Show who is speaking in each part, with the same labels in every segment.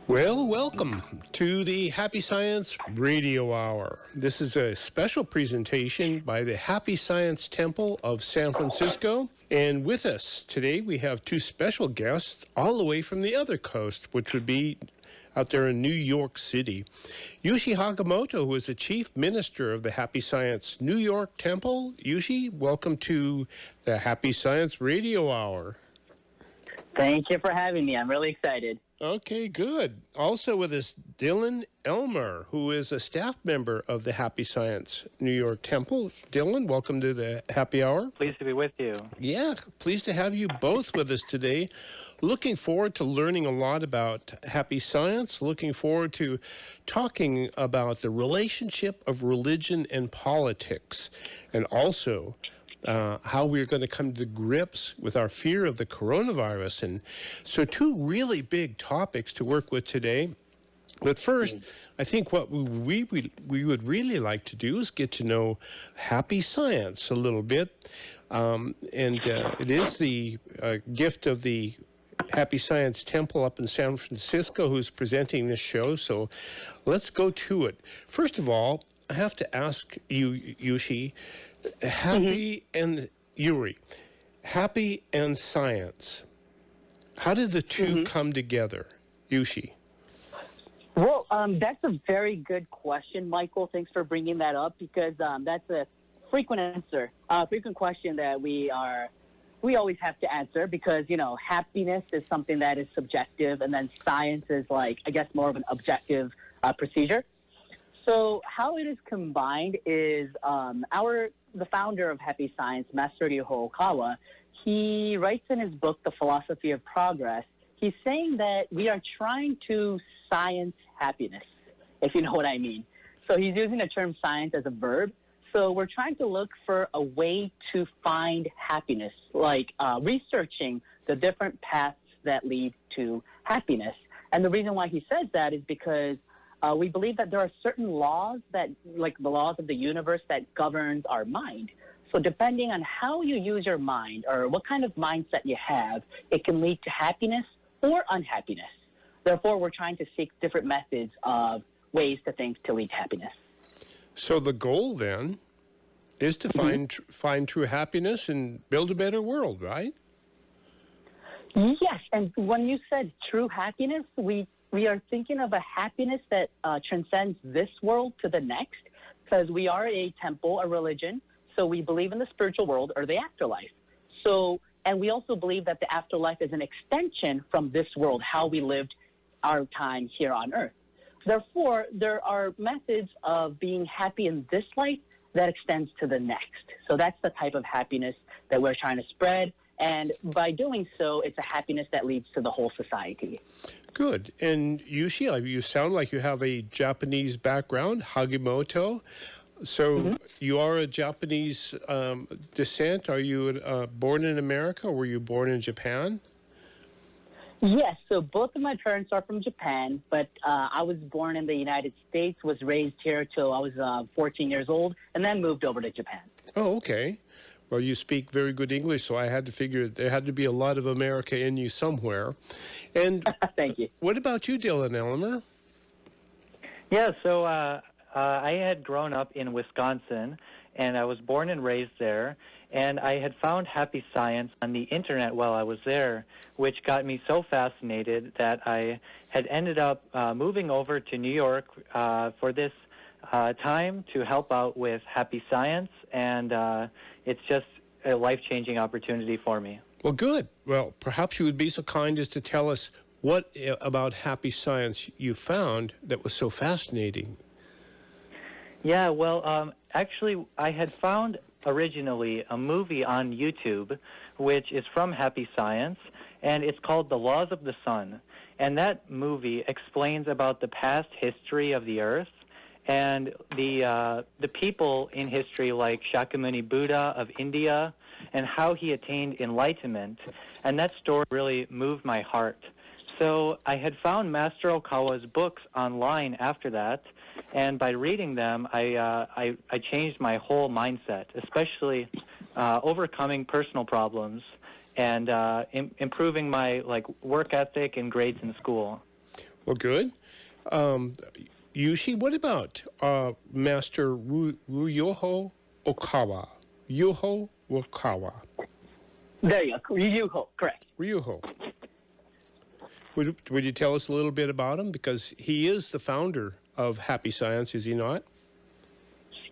Speaker 1: Well, welcome to the Happy Science Radio Hour. This is a special presentation by the Happy Science Temple of San Francisco. And with us today, we have two special guests all the way from the other coast, which would be out there in New York City. Yushi Hagimoto, who is the chief minister of the Happy Science New York Temple. Yushi, welcome to the Happy Science Radio Hour.
Speaker 2: Thank you for having me. I'm really excited.
Speaker 1: Okay, good. Also with us, Dylan Elmer, who is a staff member of the Happy Science New York Temple. Dylan, welcome to the Happy Hour.
Speaker 3: Pleased to be with you.
Speaker 1: Yeah, pleased to have you both with us today. Looking forward to learning a lot about Happy Science. Looking forward to talking about the relationship of religion and politics, and also how we're going to come to grips with our fear of the coronavirus. And so two really big topics to work with today. But first, I think what we would really like to do is get to know Happy Science a little bit. It is the gift of the Happy Science Temple up in San Francisco who's presenting this show. So let's go to it. First of all, I have to ask you, Yushi, Happy and Yuri, Happy and Science. How did the two come together, Yushi?
Speaker 2: Well, that's a very good question, Michael. Thanks for bringing that up because that's a frequent question that we always have to answer because, you know, happiness is something that is subjective and then science is like, I guess, more of an objective procedure. So how it is combined is the founder of Happy Science, Master Ryoho Okawa, he writes in his book, The Philosophy of Progress, he's saying that we are trying to science happiness, if you know what I mean. So he's using the term science as a verb. So we're trying to look for a way to find happiness, like researching the different paths that lead to happiness. And the reason why he says that is because we believe that there are certain laws that, like the laws of the universe, that governs our mind. So depending on how you use your mind or what kind of mindset you have, it can lead to happiness or unhappiness. Therefore, we're trying to seek different methods of ways to think to lead to happiness.
Speaker 1: So the goal then is to find true happiness and build a better world, right?
Speaker 2: Yes, and when you said true happiness, we are thinking of a happiness that transcends this world to the next, because we are a temple, a religion, so we believe in the spiritual world or the afterlife. So, and we also believe that the afterlife is an extension from this world, how we lived our time here on Earth. Therefore, there are methods of being happy in this life that extends to the next. So that's the type of happiness that we're trying to spread. And by doing so, it's a happiness that leads to the whole society.
Speaker 1: Good. And Yushi, you sound like you have a Japanese background, Hagimoto. So you are a Japanese descent. Are you born in America or were you born in Japan?
Speaker 2: Yes, so both of my parents are from Japan, but I was born in the United States, was raised here till I was 14 years old, and then moved over to Japan.
Speaker 1: Oh, okay. Well, you speak very good English, so I had to figure there had to be a lot of America in you somewhere. And
Speaker 2: thank you.
Speaker 1: What about you, Dylan Elmer?
Speaker 3: Yeah, so I had grown up in Wisconsin, and I was born and raised there, and I had found Happy Science on the internet while I was there, which got me so fascinated that I had ended up moving over to New York for this time to help out with Happy Science, and it's just a life-changing opportunity for me.
Speaker 1: Well, good. Well, perhaps you would be so kind as to tell us what about Happy Science you found that was so fascinating.
Speaker 3: Yeah, well, actually, I had found originally a movie on YouTube, which is from Happy Science, and it's called The Laws of the Sun. And that movie explains about the past history of the Earth and the people in history like Shakyamuni Buddha of India and how he attained enlightenment. And that story really moved my heart. So I had found Master Okawa's books online after that, and by reading them, I changed my whole mindset, especially overcoming personal problems and improving my work ethic and grades in school.
Speaker 1: Well, good. Yushi, what about Master Ryoho Okawa? Yuho Okawa.
Speaker 2: There you go. Ryuho, correct.
Speaker 1: Ryuho. Would you tell us a little bit about him? Because he is the founder of Happy Science, is he not?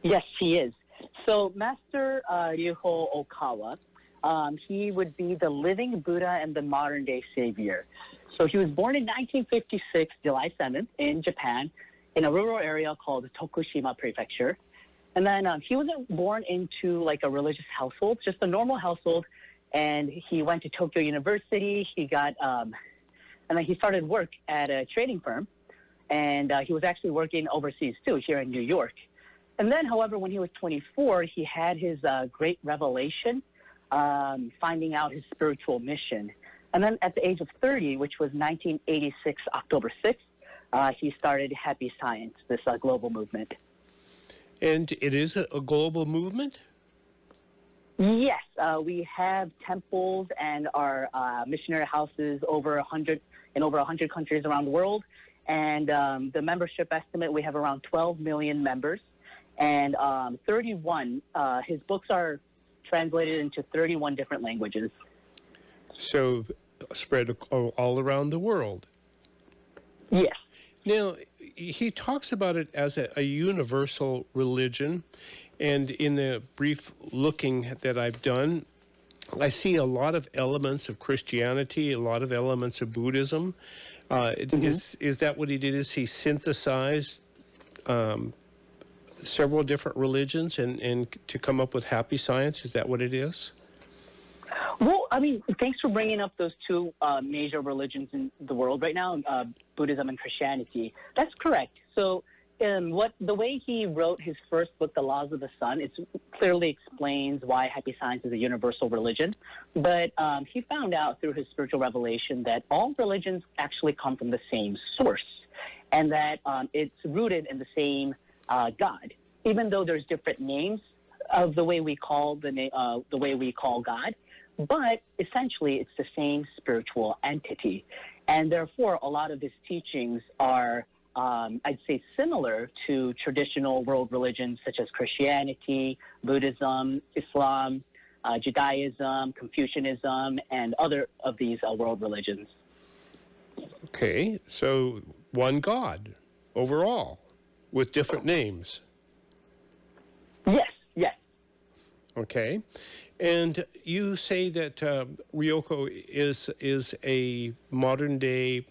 Speaker 2: Yes, he is. So Master Ryuho Okawa, he would be the living Buddha and the modern-day savior. So he was born in 1956, July 7th, in Japan, in a rural area called Tokushima Prefecture. And then he wasn't born into like a religious household, just a normal household. And he went to Tokyo University. He got, and then he started work at a trading firm. And he was actually working overseas too, here in New York. And then, however, when he was 24, he had his great revelation, finding out his spiritual mission. And then at the age of 30, which was 1986, October 6th, he started Happy Science, this global movement.
Speaker 1: And it is a global movement?
Speaker 2: Yes, we have temples and our missionary houses in over 100 countries around the world. And the membership estimate, we have around 12 million members. And 31, his books are translated into 31 different languages.
Speaker 1: So spread all around the world.
Speaker 2: Yes.
Speaker 1: Now, he talks about it as a universal religion. And in the brief looking that I've done, I see a lot of elements of Christianity, a lot of elements of Buddhism. Is that what he did? Is he synthesized several different religions and to come up with Happy Science? Is that what it is?
Speaker 2: Well, I mean, thanks for bringing up those two major religions in the world right now, Buddhism and Christianity. That's correct. So the way he wrote his first book, The Laws of the Sun, it clearly explains why Happy Science is a universal religion. But he found out through his spiritual revelation that all religions actually come from the same source, and that it's rooted in the same God, even though there's different names of the way we call the way we call God. But essentially, it's the same spiritual entity, and therefore, a lot of his teachings are, I'd say, similar to traditional world religions such as Christianity, Buddhism, Islam, Judaism, Confucianism, and other of these world religions.
Speaker 1: Okay, so one God overall with different names.
Speaker 2: Yes, yes.
Speaker 1: Okay. And you say that Ryoko is a modern day,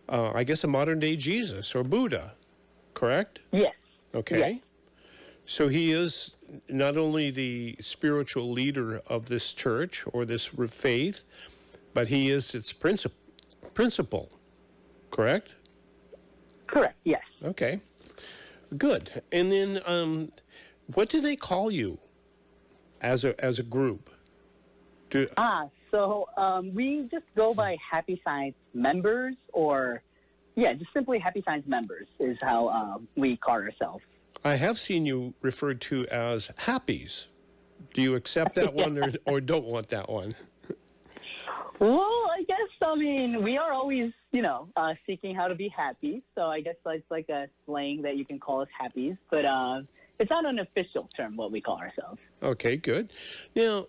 Speaker 1: I guess a modern day Jesus or Buddha, correct?
Speaker 2: Yes.
Speaker 1: Okay.
Speaker 2: Yes.
Speaker 1: So he is not only the spiritual leader of this church or this faith, but he is its principal, correct?
Speaker 2: Correct, yes.
Speaker 1: Okay. Good. And then what do they call you as a group?
Speaker 2: So we just go by Happy Science members, or just simply Happy Science members is how we call ourselves.
Speaker 1: I have seen you referred to as Happies. Do you accept that one or don't want that one?
Speaker 2: Well, I guess, I mean, we are always, seeking how to be happy. So I guess it's like a slang that you can call us Happies. But it's not an official term, what we call ourselves.
Speaker 1: Okay, good. Now,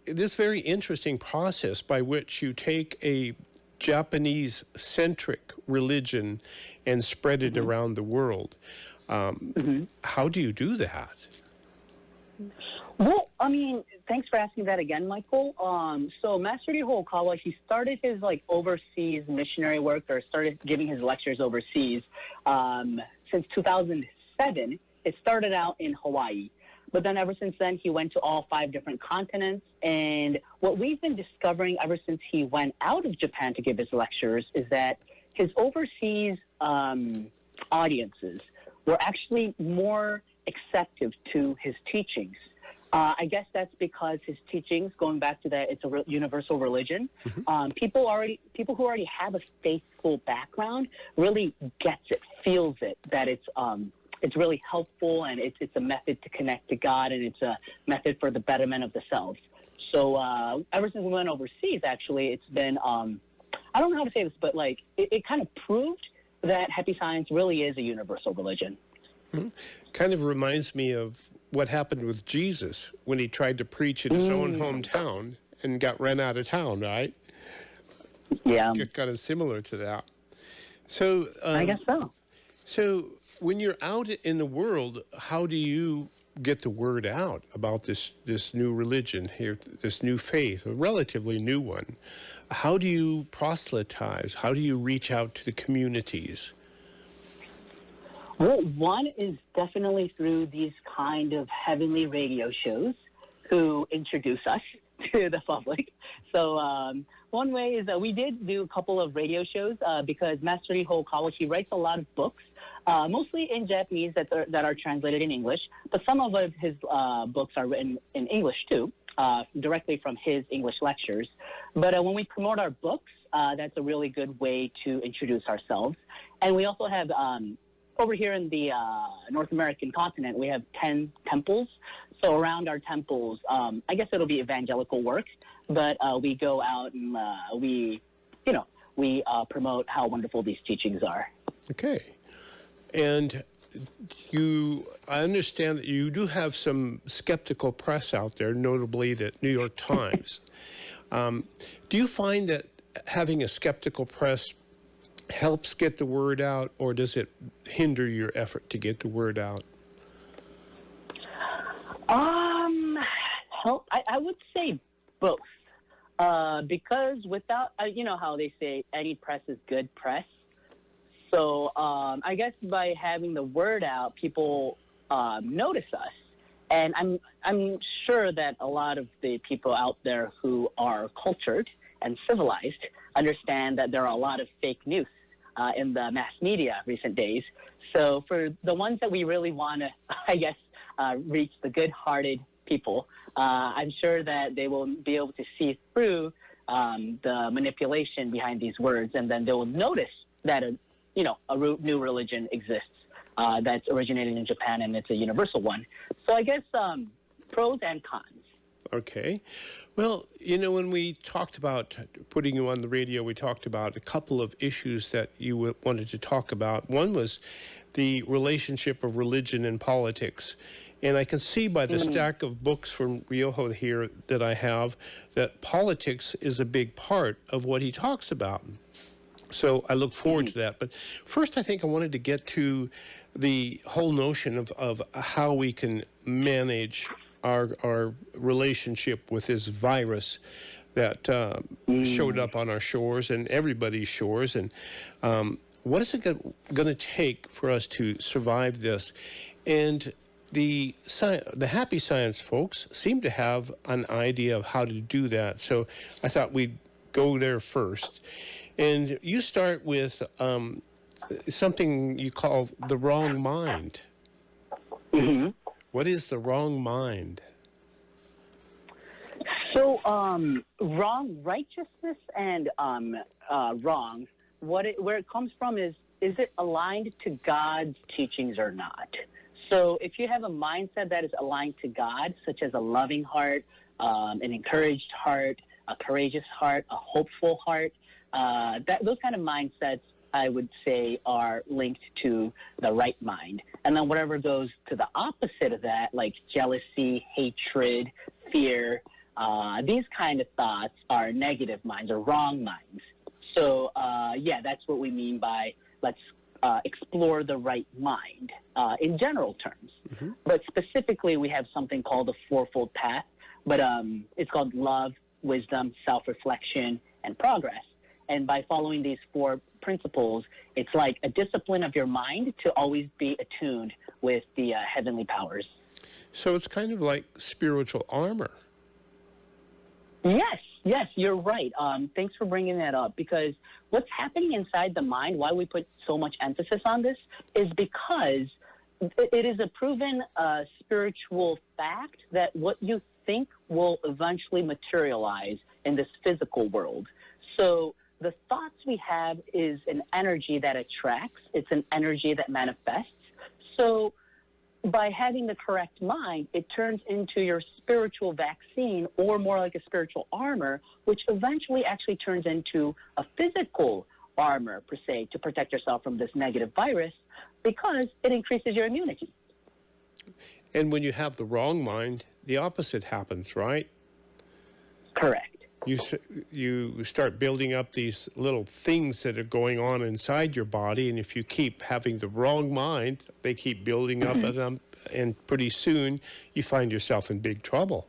Speaker 1: this very interesting process by which you take a Japanese-centric religion and spread it around the world, how do you do that?
Speaker 2: Well, I mean, thanks for asking that again, Michael. So Master Ryuho Okawa, he started his overseas missionary work, or started giving his lectures overseas since 2007. It started out in Hawaii, but then ever since then, he went to all 5 different continents. And what we've been discovering ever since he went out of Japan to give his lectures is that his overseas audiences were actually more acceptive to his teachings. I guess that's because his teachings, going back to that, it's a universal religion. People who already have a faithful background really gets it, feels it, that it's really helpful, and it's a method to connect to God, and it's a method for the betterment of the self. So ever since we went overseas, actually, it's been I don't know how to say this, but it kind of proved that happy science really is a universal religion.
Speaker 1: Kind of reminds me of what happened with Jesus when he tried to preach in his own hometown and got run out of town, right?
Speaker 2: Yeah,
Speaker 1: Kind of similar to that. So,
Speaker 2: I guess so.
Speaker 1: so when you're out in the world, how do you get the word out about this new religion here, this new faith, a relatively new one? How do you proselytize? How do you reach out to the communities?
Speaker 2: Well, one is definitely through these kind of heavenly radio shows who introduce us to the public. So one way is that we did do a couple of radio shows because Master Riho Kawa, he writes a lot of books, mostly in Japanese that are translated in English, but some of his books are written in English too, directly from his English lectures. But when we promote our books, that's a really good way to introduce ourselves. And we also have over here in the North American continent, we have 10 temples. So around our temples, I guess it'll be evangelical work, but we go out and we promote how wonderful these teachings are.
Speaker 1: Okay. And I understand that you do have some skeptical press out there, notably the New York Times. Do you find that having a skeptical press helps get the word out, or does it hinder your effort to get the word out?
Speaker 2: Help. I would say both, because without, you know how they say any press is good press. So I guess by having the word out, people notice us, and I'm sure that a lot of the people out there who are cultured and civilized understand that there are a lot of fake news in the mass media recent days. So for the ones that we really want to, I guess, reach the good-hearted people, I'm sure that they will be able to see through the manipulation behind these words, and then they will notice that a new religion exists that's originated in Japan, and it's a universal one. So I guess pros and cons.
Speaker 1: Okay. Well, when we talked about putting you on the radio, we talked about a couple of issues that you wanted to talk about. One was the relationship of religion and politics. And I can see by the stack of books from Ryoho here that I have that politics is a big part of what he talks about. So I look forward to that. But first, I think I wanted to get to the whole notion of how we can manage our relationship with this virus that showed up on our shores and everybody's shores. And what is it going to take for us to survive this? And the happy science folks seem to have an idea of how to do that. So I thought we'd go there first. And you start with something you call the wrong mind.
Speaker 2: Mm-hmm.
Speaker 1: What is the wrong mind?
Speaker 2: So, wrong righteousness and wrong. Where it comes from is it aligned to God's teachings or not? So, if you have a mindset that is aligned to God, such as a loving heart, an encouraged heart, a courageous heart, a hopeful heart, those kind of mindsets, I would say, are linked to the right mind. And then whatever goes to the opposite of that, like jealousy, hatred, fear, these kind of thoughts are negative minds or wrong minds. So, that's what we mean by let's explore the right mind in general terms. Mm-hmm. But specifically, we have something called the Fourfold Path, but it's called love, wisdom, self-reflection, and progress. And by following these 4 principles, it's like a discipline of your mind to always be attuned with the heavenly powers.
Speaker 1: So it's kind of like spiritual armor.
Speaker 2: Yes, you're right. Thanks for bringing that up, because what's happening inside the mind, why we put so much emphasis on this, is because it is a proven spiritual fact that what you think will eventually materialize in this physical world. So the thoughts we have is an energy that attracts. It's an energy that manifests. So by having the correct mind, it turns into your spiritual vaccine, or more like a spiritual armor, which eventually actually turns into a physical armor, per se, to protect yourself from this negative virus because it increases your immunity.
Speaker 1: And when you have the wrong mind, the opposite happens, right?
Speaker 2: Correct.
Speaker 1: You start building up these little things that are going on inside your body, and if you keep having the wrong mind, they keep building up, and pretty soon you find yourself in big trouble.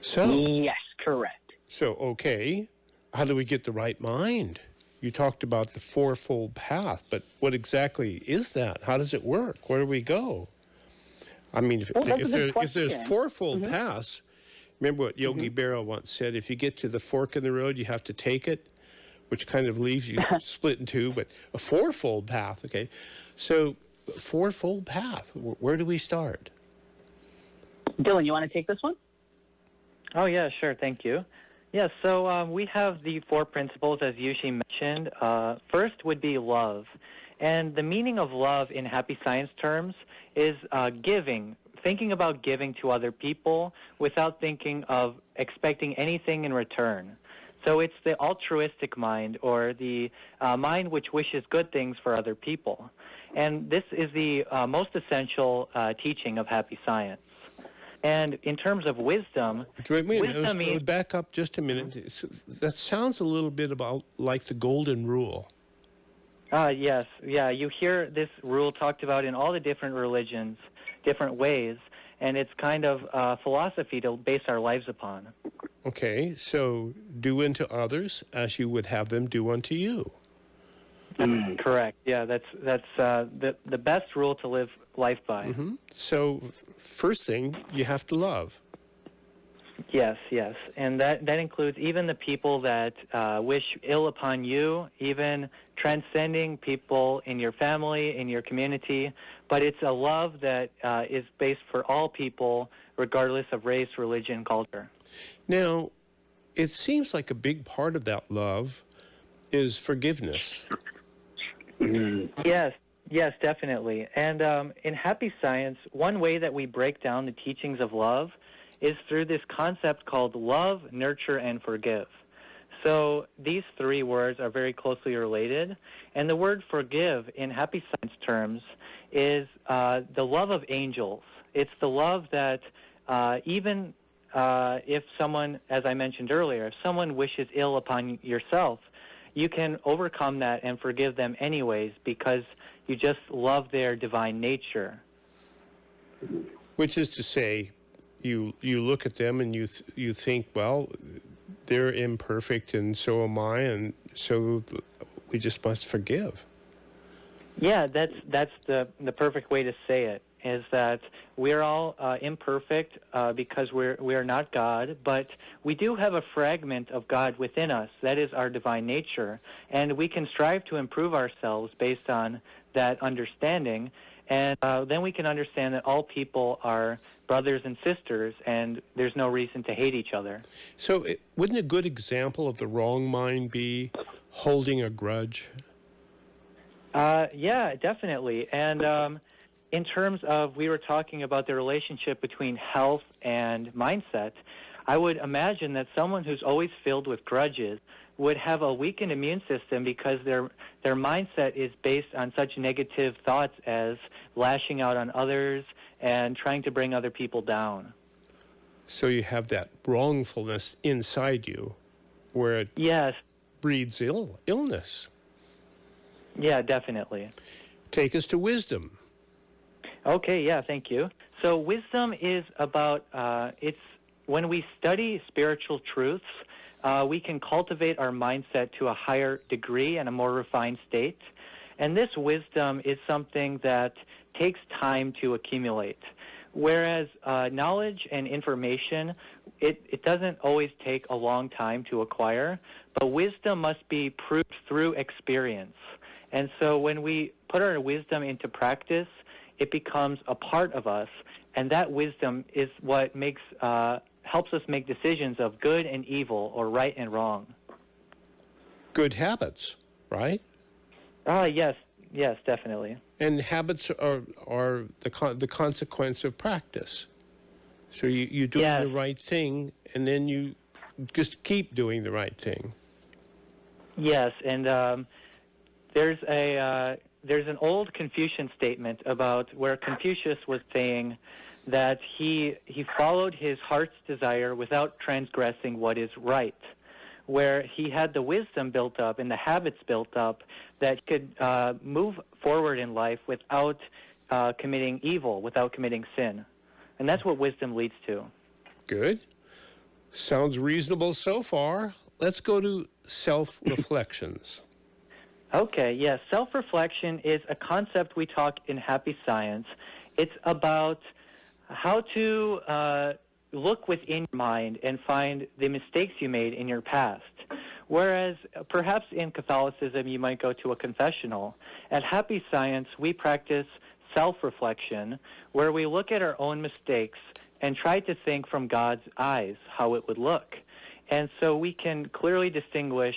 Speaker 1: So,
Speaker 2: yes, correct.
Speaker 1: So, okay, how do we get the right mind? You talked about the Fourfold Path, but what exactly is that? How does it work? Where do we go? I mean, if there's fourfold paths, remember what Yogi Berra once said, if you get to the fork in the road, you have to take it, which kind of leaves you split in two, but a fourfold path, okay? So, Fourfold Path, where do we start?
Speaker 2: Dylan, you want to take this one?
Speaker 3: Oh, yeah, sure. Thank you. Yeah, so we have the 4 principles, as Yushi mentioned. First would be love. And the meaning of love in happy science terms is giving, thinking about giving to other people without thinking of expecting anything in return. So it's the altruistic mind, or the mind which wishes good things for other people. And this is the most essential teaching of happy science. And in terms of wisdom,
Speaker 1: back up just a minute. That sounds a little bit about like the golden rule.
Speaker 3: Yes, yeah, you hear this rule talked about in all the different religions, different ways, and it's kind of a philosophy to base our lives upon.
Speaker 1: Okay, so do unto others as you would have them do unto you.
Speaker 3: Correct. Yeah, that's the best rule to live life by.
Speaker 1: So first thing, you have to love.
Speaker 3: Yes, and that includes even the people that wish ill upon you, even transcending people in your family, in your community. But it's a love that is based for all people, regardless of race, religion, culture.
Speaker 1: Now, it seems like a big part of that love is forgiveness.
Speaker 3: Yes, definitely. And in happy science, one way that we break down the teachings of love is through this concept called love, nurture, and forgive. So these 3 words are very closely related. And the word forgive in happy science terms is the love of angels. It's the love that even if someone, as I mentioned earlier, if someone wishes ill upon yourself, you can overcome that and forgive them anyways because you just love their divine nature.
Speaker 1: Which is to say, you look at them and you think, well, they're imperfect and so am I, and so we just must forgive. Yeah,
Speaker 3: that's the perfect way to say it, is that we're all imperfect because we are not God, but we do have a fragment of God within us. That is our divine nature, and we can strive to improve ourselves based on that understanding, and then we can understand that all people are brothers and sisters, and there's no reason to hate each other.
Speaker 1: So wouldn't a good example of the wrong mind be holding a grudge?
Speaker 3: Yeah, definitely. And in terms of, we were talking about the relationship between health and mindset, I would imagine that someone who's always filled with grudges would have a weakened immune system because their mindset is based on such negative thoughts as lashing out on others and trying to bring other people down.
Speaker 1: So you have that wrongfulness inside you where it breeds illness.
Speaker 3: Yeah, definitely.
Speaker 1: Take us to wisdom.
Speaker 3: Okay, yeah, thank you. So wisdom is about, it's when we study spiritual truths, we can cultivate our mindset to a higher degree and a more refined state. And this wisdom is something that takes time to accumulate. Whereas knowledge and information, it doesn't always take a long time to acquire, but wisdom must be proved through experience. And so when we put our wisdom into practice, it becomes a part of us, and that wisdom is what makes helps us make decisions of good and evil, or right and wrong.
Speaker 1: Good habits, right?
Speaker 3: Yes, definitely.
Speaker 1: And habits are the consequence of practice. So you do the right thing, and then you just keep doing the right thing.
Speaker 3: Yes, and there's an old Confucian statement about where Confucius was saying that he followed his heart's desire without transgressing what is right, where he had the wisdom built up and the habits built up that could move forward in life without committing evil, without committing sin. And that's what wisdom leads to.
Speaker 1: Good. Sounds reasonable so far. Let's go to self-reflections.
Speaker 3: Okay, yes. Self-reflection is a concept we talk in Happy Science. It's about how to look within your mind and find the mistakes you made in your past. Whereas perhaps in Catholicism you might go to a confessional. At Happy Science we practice self-reflection, where we look at our own mistakes and try to think from God's eyes how it would look. And so we can clearly distinguish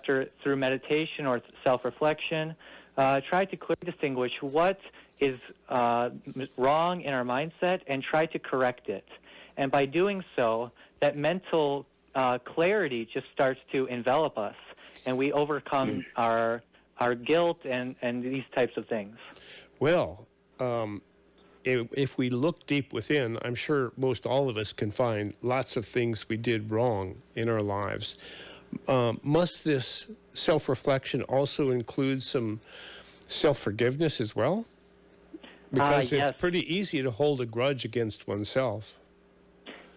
Speaker 3: through meditation or self-reflection, try to clearly distinguish what is wrong in our mindset and try to correct it. And by doing so, that mental clarity just starts to envelop us, and we overcome our guilt and these types of things.
Speaker 1: Well, if we look deep within, I'm sure most all of us can find lots of things we did wrong in our lives. Must this self-reflection also include some self-forgiveness as well? Because
Speaker 3: yes.
Speaker 1: it's pretty easy to hold a grudge against oneself.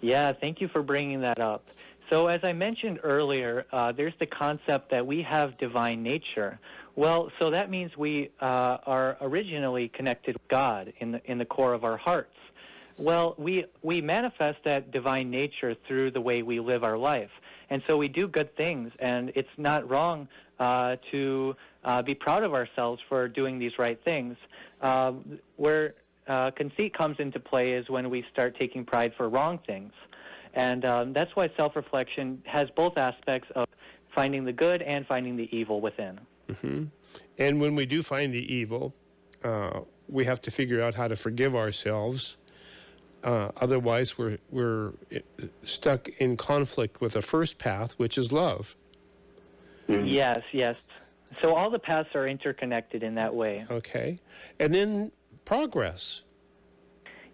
Speaker 3: Yeah, thank you for bringing that up. So as I mentioned earlier, there's the concept that we have divine nature. Well, so that means we are originally connected with God in the core of our hearts. Well, we manifest that divine nature through the way we live our life. And so we do good things, and it's not wrong to be proud of ourselves for doing these right things. Where conceit comes into play is when we start taking pride for wrong things. And that's why self-reflection has both aspects of finding the good and finding the evil within.
Speaker 1: Mm-hmm. And when we do find the evil, we have to figure out how to forgive ourselves. Otherwise, we're stuck in conflict with the first path, which is love.
Speaker 3: Yes, yes. So all the paths are interconnected in that way.
Speaker 1: Okay. And then progress.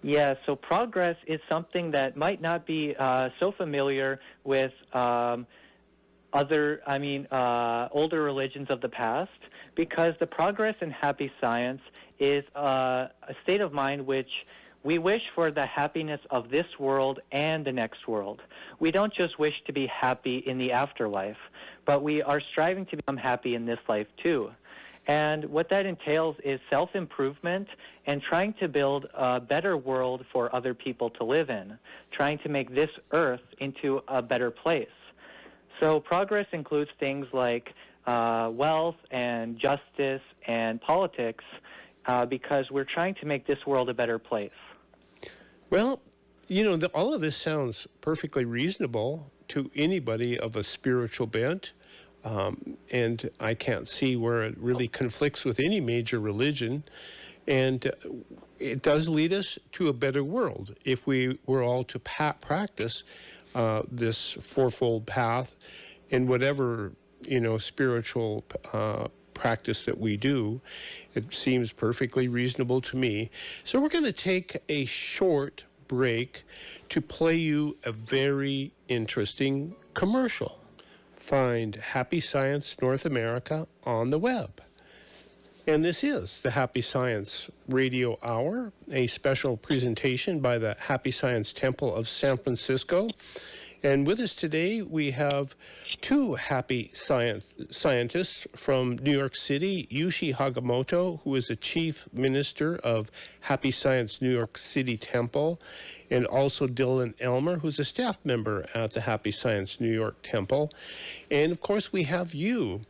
Speaker 3: Yeah, so progress is something that might not be so familiar with older religions of the past, because the progress in Happy Science is a state of mind which we wish for the happiness of this world and the next world. We don't just wish to be happy in the afterlife, but we are striving to become happy in this life too. And what that entails is self-improvement and trying to build a better world for other people to live in, trying to make this earth into a better place. So progress includes things like wealth and justice and politics, because we're trying to make this world a better place.
Speaker 1: Well, all of this sounds perfectly reasonable to anybody of a spiritual bent. And I can't see where it really conflicts with any major religion. And it does lead us to a better world if we were all to practice this fourfold path in whatever, spiritual practice that we do. It seems perfectly reasonable to me. So we're going to take a short break to play you a very interesting commercial. Find Happy Science North America on the web. And this is the Happy Science Radio Hour, a special presentation by the Happy Science Temple of San Francisco. And with us today, we have two happy scientists from New York City, Yushi Hagimoto, who is the chief minister of Happy Science New York City Temple, and also Dylan Elmer, who's a staff member at the Happy Science New York Temple. And of course, we have you.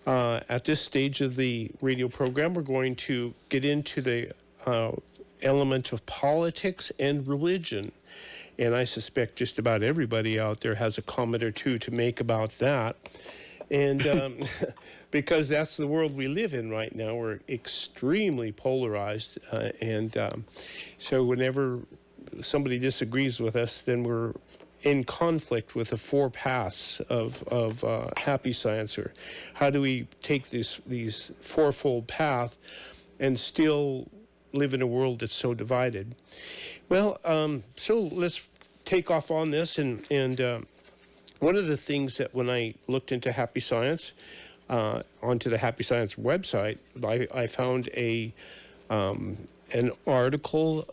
Speaker 1: At this stage of the radio program, we're going to get into the element of politics and religion. And I suspect just about everybody out there has a comment or two to make about that. And because that's the world we live in right now. We're extremely polarized. So whenever somebody disagrees with us, then we're in conflict with the four paths of happy science? Or how do we take these fourfold path and still live in a world that's so divided? Well, so let's take off on this. And one of the things that when I looked into happy science, onto the Happy Science website, I found an article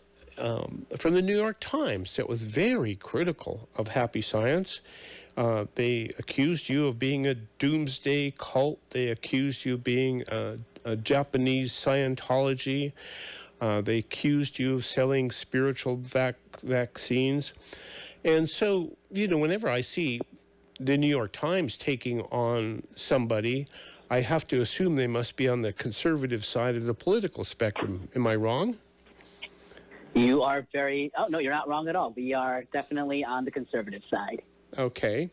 Speaker 1: from the New York Times that was very critical of happy science. They accused you of being a doomsday cult. They accused you of being a Japanese Scientology. They accused you of selling spiritual vaccines. And so, whenever I see the New York Times taking on somebody, I have to assume they must be on the conservative side of the political spectrum. Am I wrong?
Speaker 2: You are oh, no, you're not wrong at all. We are definitely on the conservative side.
Speaker 1: Okay.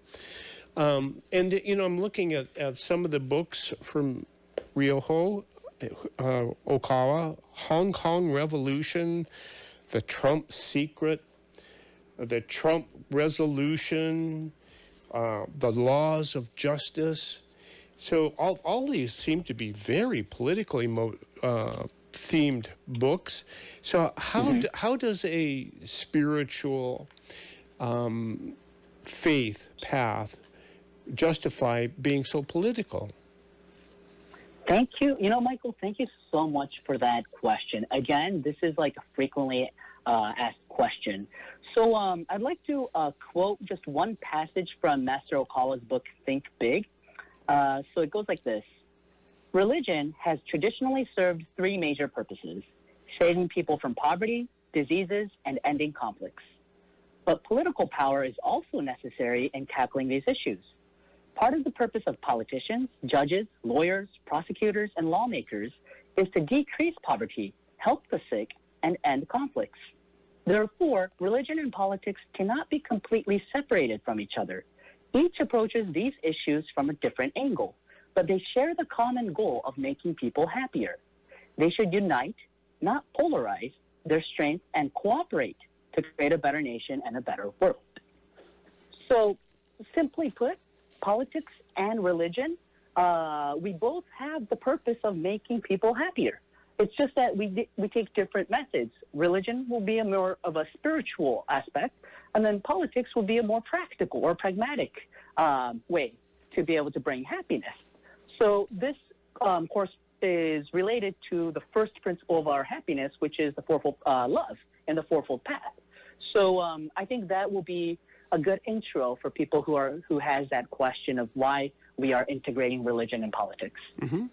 Speaker 1: And, I'm looking at some of the books from Ryoho Okawa, Hong Kong Revolution, The Trump Secret, The Trump Resolution, The Laws of Justice. So all these seem to be very politically themed books. So how does a spiritual faith path justify being so political?
Speaker 2: Thank you. Michael, thank you so much for that question. Again, this is like a frequently asked question. So I'd like to quote just one passage from Master Okawa's book, Think Big. So it goes like this. Religion has traditionally served three major purposes: saving people from poverty, diseases, and ending conflicts. But political power is also necessary in tackling these issues. Part of the purpose of politicians, judges, lawyers, prosecutors, and lawmakers is to decrease poverty, help the sick, and end conflicts. Therefore, religion and politics cannot be completely separated from each other. Each approaches these issues from a different angle, but they share the common goal of making people happier. They should unite, not polarize, their strength and cooperate to create a better nation and a better world. So, simply put, politics and religion, we both have the purpose of making people happier. It's just that we take different methods. Religion will be a more of a spiritual aspect, and then politics will be a more practical or pragmatic way to be able to bring happiness. So this course is related to the first principle of our happiness, which is the fourfold love and the fourfold path. So I think that will be a good intro for people who has that question of why we are integrating religion and politics.
Speaker 1: Mm-hmm.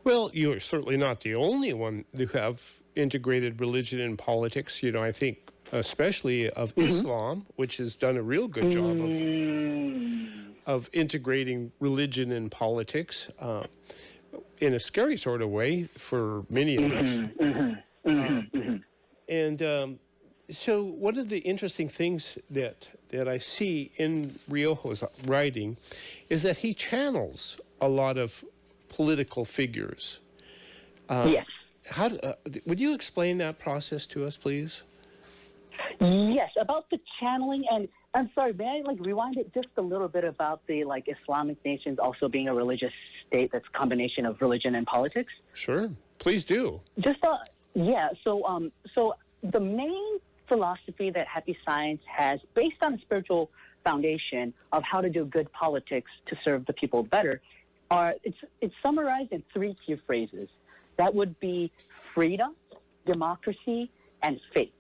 Speaker 1: Well, you're certainly not the only one to have integrated religion and politics. I think especially of Islam, which has done a real good job of integrating religion and politics in a scary sort of way for many of us. And so one of the interesting things that I see in Ryoho's writing is that he channels a lot of political figures.
Speaker 2: Yes.
Speaker 1: Would you explain that process to us, please?
Speaker 2: Yes, about the channeling, and I'm sorry, may I rewind it just a little bit about the Islamic nations also being a religious state that's a combination of religion and politics?
Speaker 1: Sure, please do.
Speaker 2: Just yeah. So the main philosophy that Happy Science has, based on a spiritual foundation of how to do good politics to serve the people better, it's summarized in three key phrases. That would be freedom, democracy, and faith.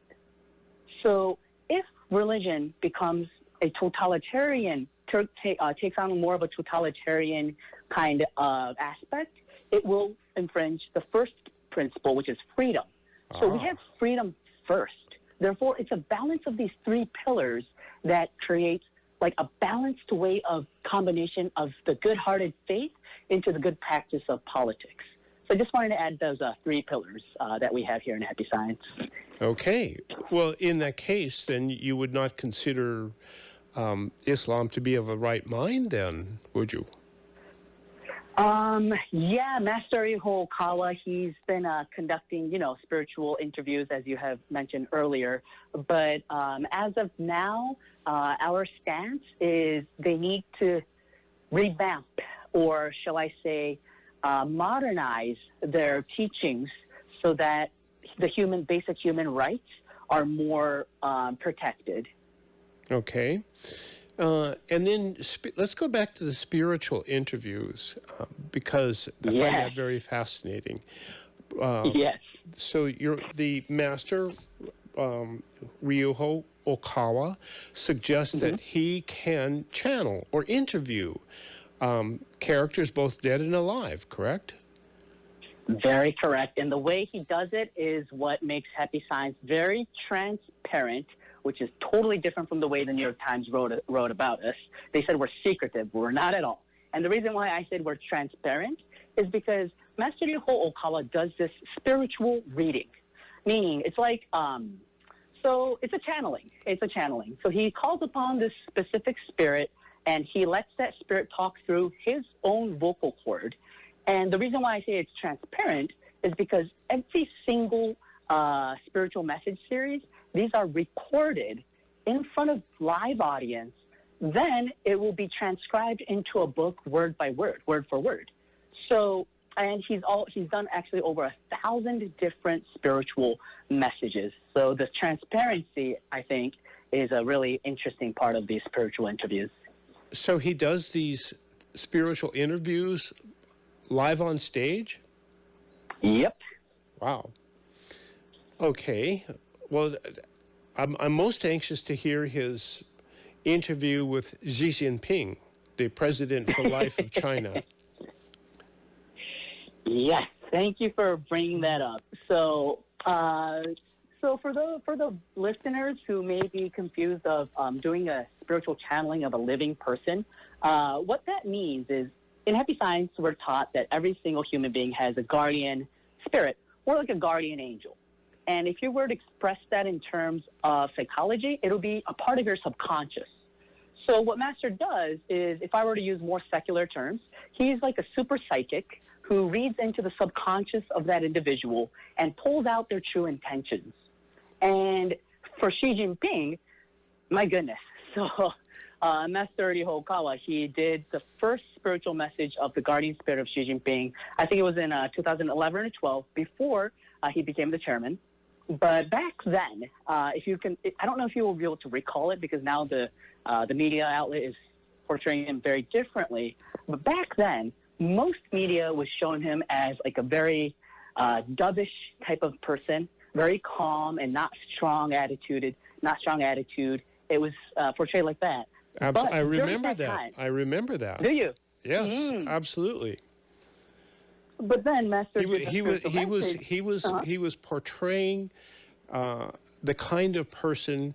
Speaker 2: So if religion becomes a totalitarian, takes on more of a totalitarian kind of aspect, it will infringe the first principle, which is freedom. So we have freedom first. Therefore, it's a balance of these three pillars that creates a balanced way of combination of the good-hearted faith into the good practice of politics. So I just wanted to add those three pillars that we have here in Happy Science.
Speaker 1: Okay. Well, in that case, then you would not consider Islam to be of a right mind then, would you?
Speaker 2: Yeah, Master Okawa, he's been conducting, spiritual interviews, as you have mentioned earlier. But as of now, our stance is they need to revamp, or shall I say, modernize their teachings so that the basic human rights are more protected.
Speaker 1: Okay. And then let's go back to the spiritual interviews because I find that very fascinating.
Speaker 2: Yes.
Speaker 1: So you're the master, Ryuho Okawa, suggests that he can channel or interview characters both dead and alive, correct?
Speaker 2: Very correct. And the way he does it is what makes Happy Science very transparent, which is totally different from the way the New York Times wrote about us. They said we're secretive. We're not at all. And the reason why I said we're transparent is because Master Ryuho Okawa does this spiritual reading, meaning it's like, so it's a channeling. It's a channeling. So he calls upon this specific spirit, and he lets that spirit talk through his own vocal cord. And the reason why I say it's transparent is because every single spiritual message series, these are recorded in front of live audience. Then it will be transcribed into a book word by word, word for word. So, and he's done actually over 1,000 different spiritual messages. So the transparency, I think, is a really interesting part of these spiritual interviews.
Speaker 1: So he does these spiritual interviews live on stage?
Speaker 2: Yep.
Speaker 1: Wow. Okay. Well, I'm most anxious to hear his interview with Xi Jinping, the president for life of China.
Speaker 2: Yes, thank you for bringing that up. So, so for the listeners who may be confused of doing a spiritual channeling of a living person, what that means is in Happy Science, we're taught that every single human being has a guardian spirit, or like a guardian angel. And if you were to express that in terms of psychology, it'll be a part of your subconscious. So what Master does is, if I were to use more secular terms, he's like a super psychic who reads into the subconscious of that individual and pulls out their true intentions. And for Xi Jinping, my goodness. So Master Ryuho Okawa, he did the first spiritual message of the guardian spirit of Xi Jinping. I think it was in 2011 or 12, before he became the chairman. But back then, if you can, I don't know if you will be able to recall it because now the media outlet is portraying him very differently. But back then, most media was showing him as like a very dovish type of person, very calm and not strong attitude. It was portrayed like that.
Speaker 1: I remember that. I remember that.
Speaker 2: Do you?
Speaker 1: Yes, absolutely.
Speaker 2: But then Master
Speaker 1: he was portraying the kind of person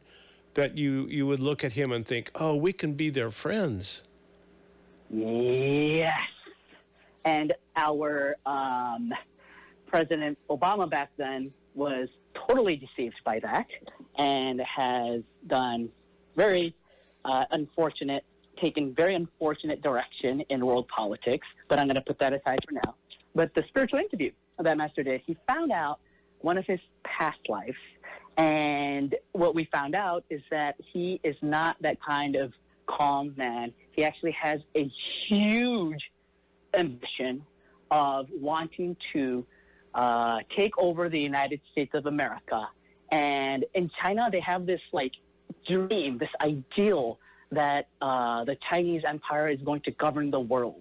Speaker 1: that you would look at him and think, oh, we can be their friends.
Speaker 2: Yes. And our President Obama back then was totally deceived by that and has done taken very unfortunate direction in world politics, but I'm going to put that aside for now. But the spiritual interview that Master did, he found out one of his past lives, and what we found out is that he is not that kind of calm man. He actually has a huge ambition of wanting to take over the United States of America. And in China, they have this like dream, this ideal that the Chinese Empire is going to govern the world.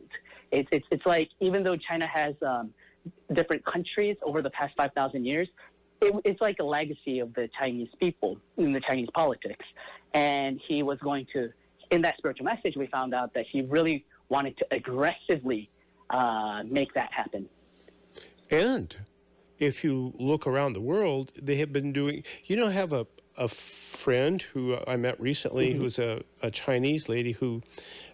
Speaker 2: It's like, even though China has different countries over the past 5,000 years, it's like a legacy of the Chinese people in the Chinese politics. And he was going to, in that spiritual message, we found out that he really wanted to aggressively make that happen.
Speaker 1: And if you look around the world, they have been doing, have a friend who I met recently, who's a Chinese lady who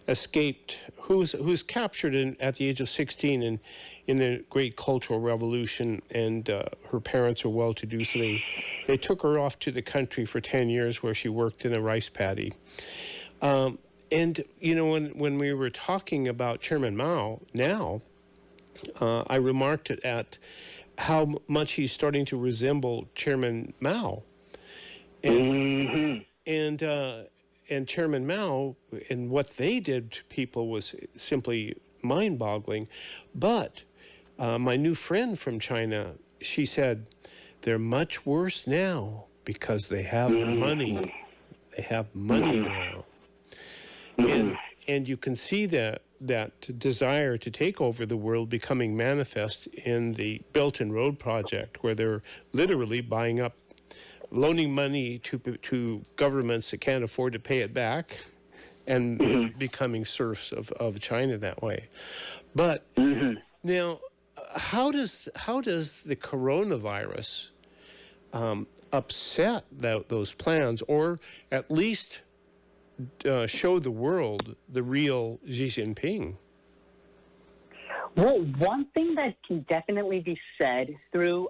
Speaker 1: escaped, who's captured at the age of 16 in the Great Cultural Revolution, and her parents are well-to-do, so they took her off to the country for 10 years where she worked in a rice paddy. And when we were talking about Chairman Mao now, I remarked at how much he's starting to resemble Chairman Mao. And Chairman Mao and what they did to people was simply mind-boggling. But my new friend from China, she said, they're much worse now because they have money. They have money now. And you can see that desire to take over the world becoming manifest in the Belt and Road Project, where they're literally buying up, loaning money to governments that can't afford to pay it back, and becoming serfs of China that way. But now, how does the coronavirus upset those plans, or at least show the world the real Xi Jinping?
Speaker 2: Well, one thing that can definitely be said through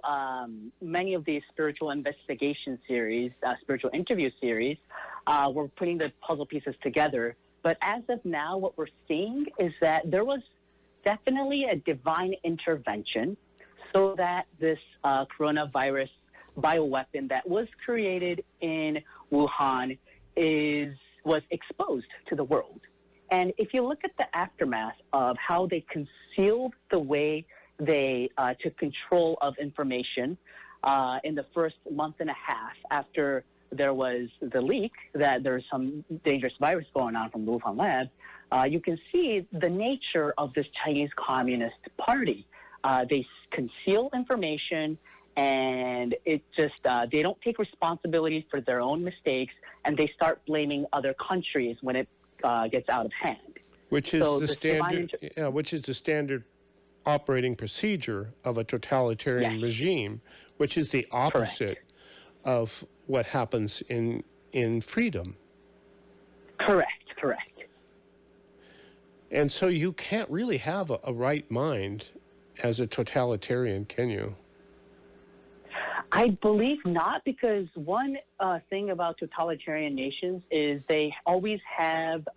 Speaker 2: many of these spiritual investigation series, spiritual interview series, we're putting the puzzle pieces together. But as of now, what we're seeing is that there was definitely a divine intervention so that this coronavirus bioweapon that was created in Wuhan was exposed to the world. And if you look at the aftermath of how they concealed the way they took control of information in the first month and a half after there was the leak that there's some dangerous virus going on from the Wuhan lab, you can see the nature of this Chinese Communist Party. They conceal information, and it just they don't take responsibility for their own mistakes, and they start blaming other countries when it gets out of hand.
Speaker 1: Which is the standard operating procedure of a totalitarian regime, which is the opposite of what happens in freedom.
Speaker 2: Correct.
Speaker 1: And so you can't really have a right mind as a totalitarian, can you?
Speaker 2: I believe not, because one thing about totalitarian nations is they always have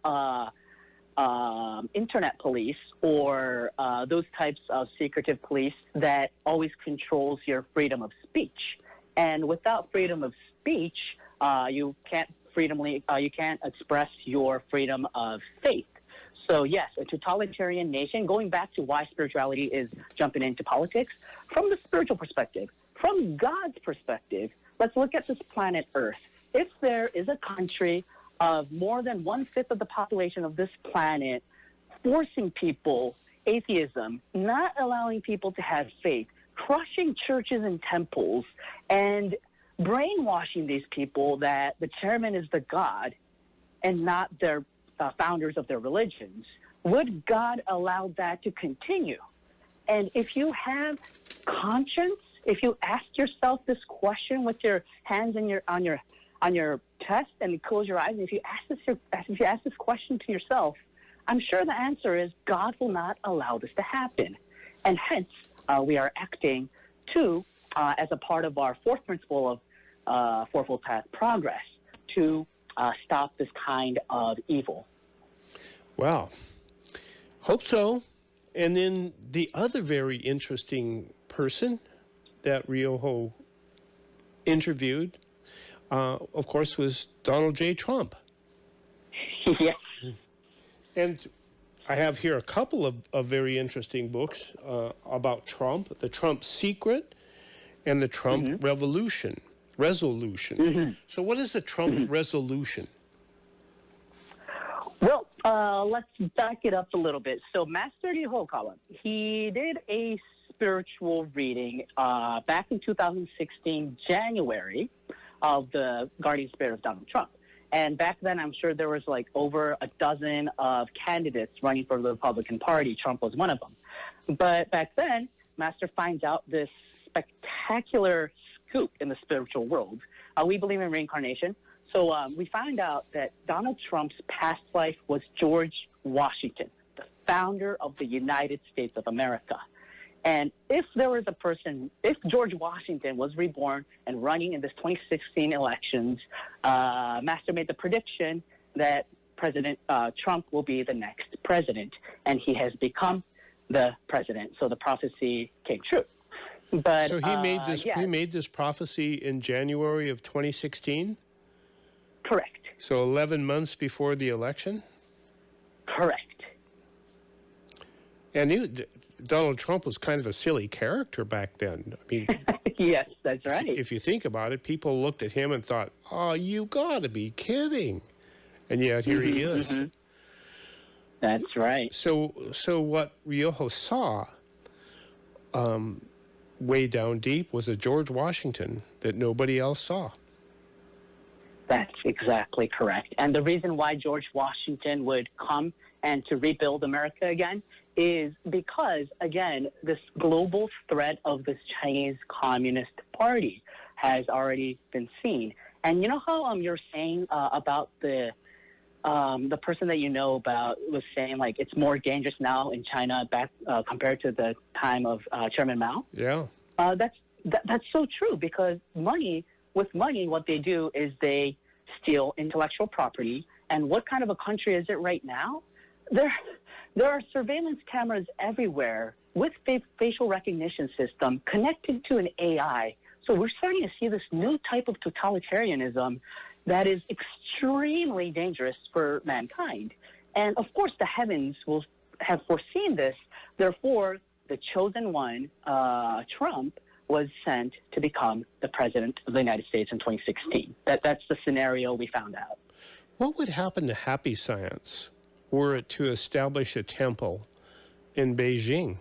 Speaker 2: internet police or those types of secretive police that always controls your freedom of speech. And without freedom of speech, you can't express your freedom of faith. So yes, a totalitarian nation, going back to why spirituality is jumping into politics, from the spiritual perspective, from God's perspective, let's look at this planet Earth. If there is a country of more than 1/5 of the population of this planet forcing people atheism, not allowing people to have faith, crushing churches and temples, and brainwashing these people that the chairman is the God and not their founders of their religions, would God allow that to continue? And if you have conscience, if you ask yourself this question with your hands on your chest and close your eyes, and if you ask this question to yourself, I'm sure the answer is God will not allow this to happen. And hence, we are acting as a part of our fourth principle of Fourfold Path progress, to stop this kind of evil.
Speaker 1: Wow. Hope so. And then the other very interesting person that Ryoho interviewed, of course, was Donald J. Trump.
Speaker 2: Yes.
Speaker 1: And I have here a couple of very interesting books about Trump: The Trump Secret and The Trump Resolution. So what is the Trump resolution?
Speaker 2: Well, let's back it up a little bit. So Master Ryoho, he did a spiritual reading back in 2016, January, of the guardian spirit of Donald Trump. And back then, I'm sure there was like over a dozen of candidates running for the Republican Party. Trump was one of them. But back then, Master finds out this spectacular scoop in the spiritual world. We believe in reincarnation. So we find out that Donald Trump's past life was George Washington, the founder of the United States of America. And if there was a person, if George Washington was reborn and running in this 2016 elections, Master made the prediction that President Trump will be the next president. And he has become the president. So the prophecy came true. But
Speaker 1: So
Speaker 2: yeah,
Speaker 1: he made this prophecy in January of 2016.
Speaker 2: correct,
Speaker 1: So 11 months before the election.
Speaker 2: correct.
Speaker 1: And Donald Trump was kind of a silly character back then. I mean,
Speaker 2: Yes, that's right.
Speaker 1: if you think about it, people looked at him and thought, "Oh, you got to be kidding!" And yet here he is.
Speaker 2: That's right.
Speaker 1: So what Ryoho saw, way down deep, was a George Washington that nobody else saw.
Speaker 2: That's exactly correct. And the reason why George Washington would come and to rebuild America again is because, again, this global threat of this Chinese Communist Party has already been seen. And you know how you're saying about the person that you know about was saying like it's more dangerous now in China back compared to the time of Chairman Mao?
Speaker 1: Yeah.
Speaker 2: That's so true, because with money, what they do is they steal intellectual property. And what kind of a country is it right now? There are surveillance cameras everywhere with facial recognition system connected to an AI. So we're starting to see this new type of totalitarianism that is extremely dangerous for mankind. And of course, the heavens will have foreseen this. Therefore, the chosen one, Trump, was sent to become the president of the United States in 2016. That's the scenario we found out.
Speaker 1: What would happen to happy science were it to establish a temple in Beijing?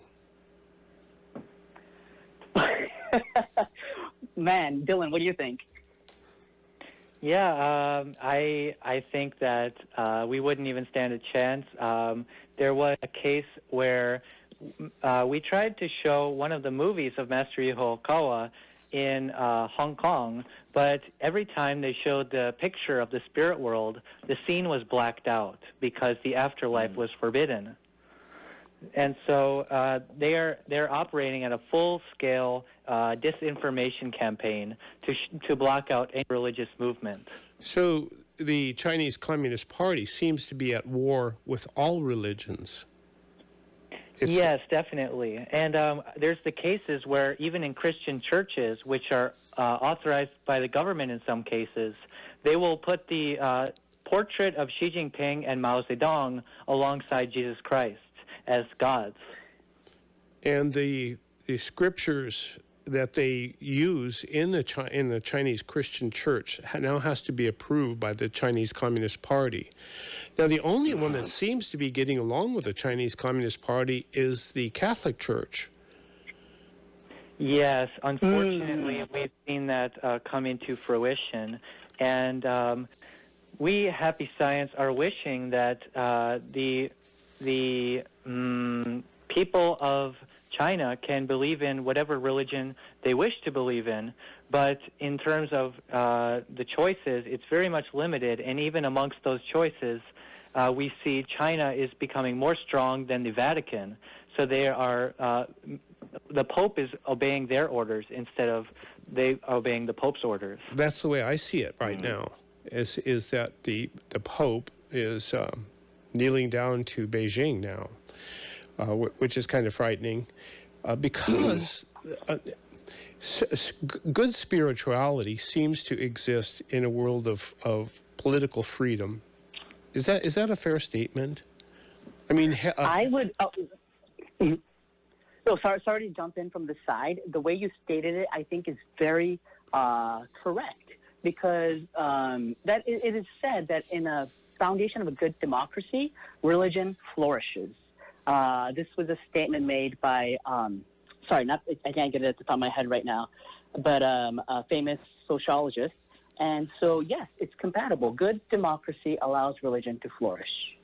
Speaker 2: Man, Dylan, what do you think?
Speaker 3: Yeah, I think that we wouldn't even stand a chance. There was a case where we tried to show one of the movies of Master Yuhokawa in Hong Kong, but every time they showed the picture of the spirit world, the scene was blacked out because the afterlife was forbidden. And so they're operating at a full-scale disinformation campaign to block out any religious movement.
Speaker 1: So the Chinese Communist Party seems to be at war with all religions.
Speaker 3: Yes, definitely. And there's the cases where even in Christian churches, which are authorized by the government in some cases, they will put the portrait of Xi Jinping and Mao Zedong alongside Jesus Christ as gods.
Speaker 1: And the scriptures that they use in the Chinese Christian church now has to be approved by the Chinese Communist Party. Now, the only one that seems to be getting along with the Chinese Communist Party is the Catholic Church.
Speaker 3: Yes, unfortunately, we've seen that come into fruition. And we, Happy Science, are wishing that the people of China can believe in whatever religion they wish to believe in, but in terms of the choices, it's very much limited, and even amongst those choices, we see China is becoming more strong than the Vatican, so they are, the Pope is obeying their orders instead of they obeying the Pope's orders.
Speaker 1: That's the way I see it right now, is that the Pope is kneeling down to Beijing now. Which is kind of frightening, because good spirituality seems to exist in a world of political freedom. Is that a fair statement? I mean,
Speaker 2: I would. So sorry to jump in from the side. The way you stated it, I think, is very correct, because that it is said that in a foundation of a good democracy, religion flourishes. This was a statement made by, I can't get it at the top of my head right now, but a famous sociologist. And so, yes, it's compatible. Good democracy allows religion to flourish.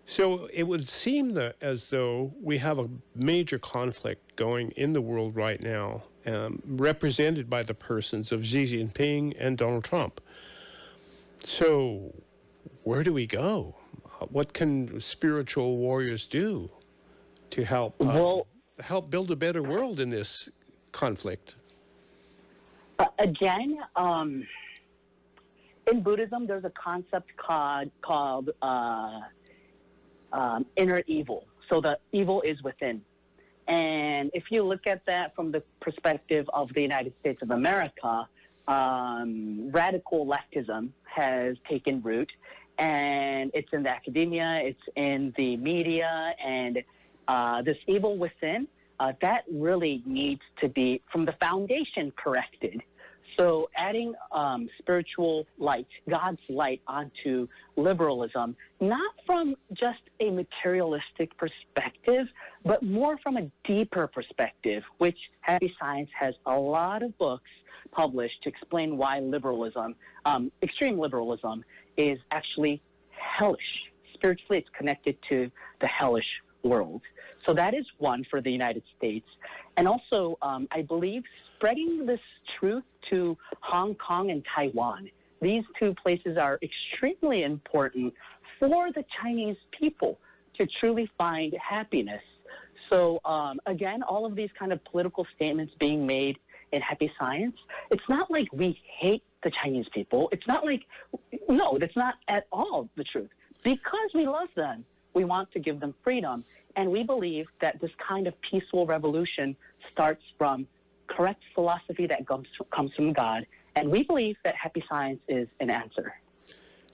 Speaker 1: So it would seem as though we have a major conflict going in the world right now, represented by the persons of Xi Jinping and Donald Trump. So where do we go? What can spiritual warriors do to help build a better world in this conflict?
Speaker 2: Again, in Buddhism, there's a concept called inner evil. So the evil is within. And if you look at that from the perspective of the United States of America, radical leftism has taken root, and it's in the academia, it's in the media, and this evil within, that really needs to be, from the foundation, corrected. So adding spiritual light, God's light, onto liberalism, not from just a materialistic perspective, but more from a deeper perspective, which Happy Science has a lot of books published to explain why liberalism, extreme liberalism, is actually hellish. Spiritually, it's connected to the hellish world. So that is one for the United States. And also, I believe spreading this truth to Hong Kong and Taiwan. These two places are extremely important for the Chinese people to truly find happiness. So again, all of these kind of political statements being made in Happy Science, it's not like we hate the Chinese people. It's not like, no, that's not at all the truth. Because we love them, we want to give them freedom. And we believe that this kind of peaceful revolution starts from correct philosophy that comes from God. And we believe that Happy Science is an answer.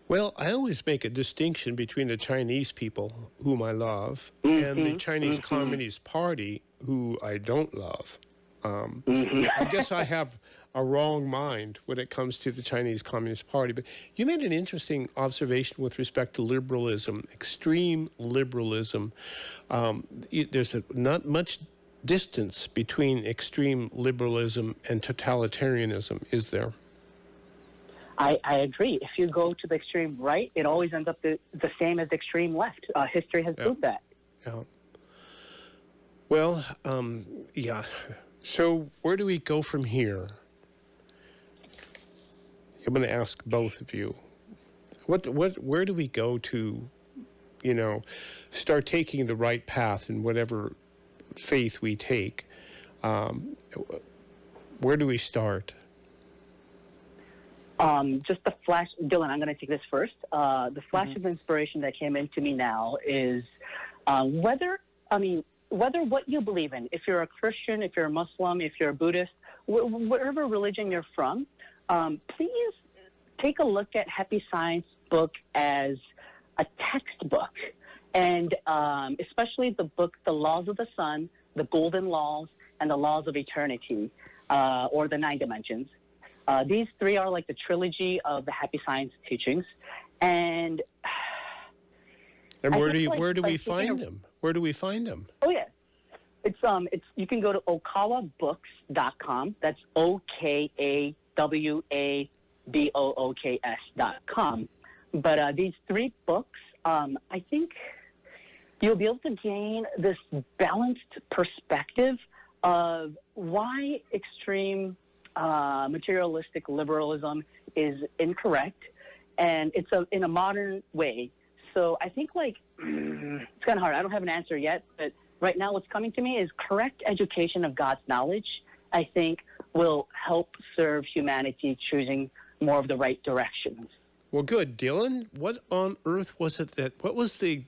Speaker 1: Well, I always make a distinction between the Chinese people, whom I love, and the Chinese Communist Party, who I don't love. I guess I have a wrong mind when it comes to the Chinese Communist Party. But you made an interesting observation with respect to liberalism, extreme liberalism. There's not much distance between extreme liberalism and totalitarianism, is there?
Speaker 2: I agree. If you go to the extreme right, it always ends up the same as the extreme left. History has proved that.
Speaker 1: Yeah. Well, yeah. So where do we go from here? I'm going to ask both of you. Where do we go to, start taking the right path in whatever faith we take? Where do we start?
Speaker 2: Just a flash, Dylan, I'm going to take this first. The flash of inspiration that came into me now is whether what you believe in, if you're a Christian, if you're a Muslim, if you're a Buddhist, whatever religion you're from, please take a look at Happy Science book as a textbook. And especially the book, The Laws of the Sun, The Golden Laws, and The Laws of Eternity, or the 9 Dimensions. These three are like the trilogy of the Happy Science teachings. And
Speaker 1: where do we find them? Where do we find them?
Speaker 2: Oh, yeah. It's you can go to okawabooks.com. That's OKAWABOOKS.com. But these 3 books, I think you'll be able to gain this balanced perspective of why extreme materialistic liberalism is incorrect, and it's in a modern way. So I think it's kind of hard. I don't have an answer yet, but right now what's coming to me is correct education of God's knowledge, I think, will help serve humanity choosing more of the right directions.
Speaker 1: Well, good. Dylan, what on earth was it what was the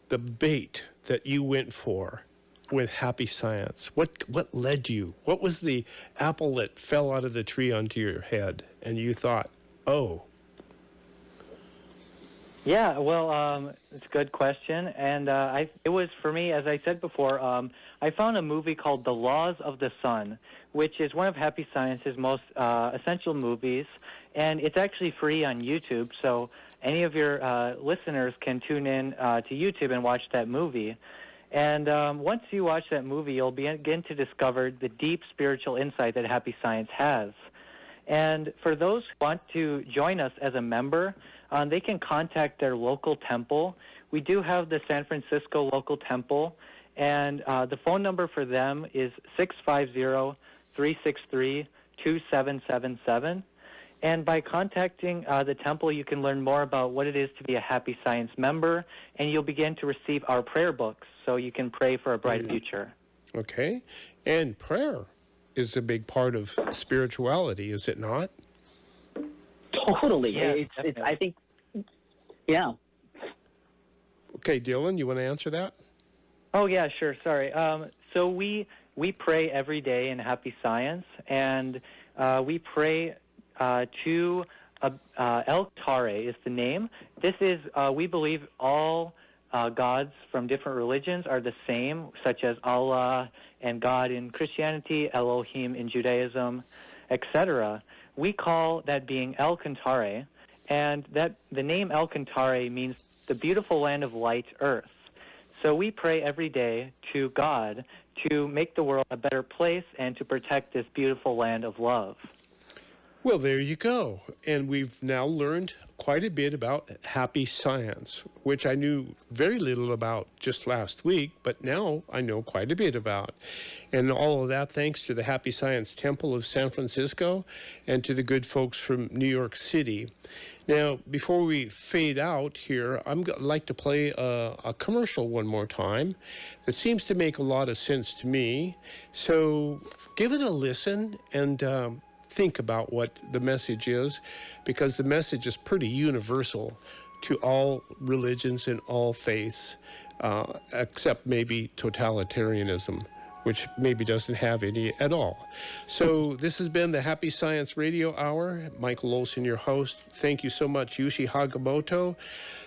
Speaker 1: bait that you went for with Happy Science? What led you? What was the apple that fell out of the tree onto your head and you thought, oh?
Speaker 3: Yeah, well, it's a good question. And it was, for me, as I said before, I found a movie called The Laws of the Sun, which is one of Happy Science's most essential movies. And it's actually free on YouTube, so any of your listeners can tune in to YouTube and watch that movie. And once you watch that movie, you'll begin to discover the deep spiritual insight that Happy Science has. And for those who want to join us as a member, they can contact their local temple. We do have the San Francisco local temple, and the phone number for them is 650-363-2777. And by contacting the temple, you can learn more about what it is to be a Happy Science member, and you'll begin to receive our prayer books, so you can pray for a bright future.
Speaker 1: Okay. And prayer is a big part of spirituality, is it not?
Speaker 2: Totally.
Speaker 3: Yeah,
Speaker 2: it's I think, yeah.
Speaker 1: Okay, Dylan, you want to answer that?
Speaker 3: Oh, yeah, sure. Sorry. So we pray every day in Happy Science, and we pray to El Tare is the name. This is, we believe all gods from different religions are the same, such as Allah and God in Christianity, Elohim in Judaism, etc. We call that being El Cantare, and that the name El Cantare means the beautiful land of light, earth. So we pray every day to God to make the world a better place and to protect this beautiful land of love.
Speaker 1: Well, there you go. And we've now learned quite a bit about happy science, which I knew very little about just last week, but now I know quite a bit about. And all of that thanks to the Happy Science Temple of San Francisco and to the good folks from New York City. Now, before we fade out here, I'd like to play a commercial one more time that seems to make a lot of sense to me. So give it a listen and think about what the message is, because the message is pretty universal to all religions and all faiths, except maybe totalitarianism, which maybe doesn't have any at all. So this has been the Happy Science Radio Hour. Michael Olson, your host. Thank you so much, Yushi Hagimoto,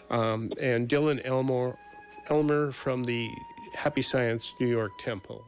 Speaker 1: and Dylan Elmer from the Happy Science New York Temple.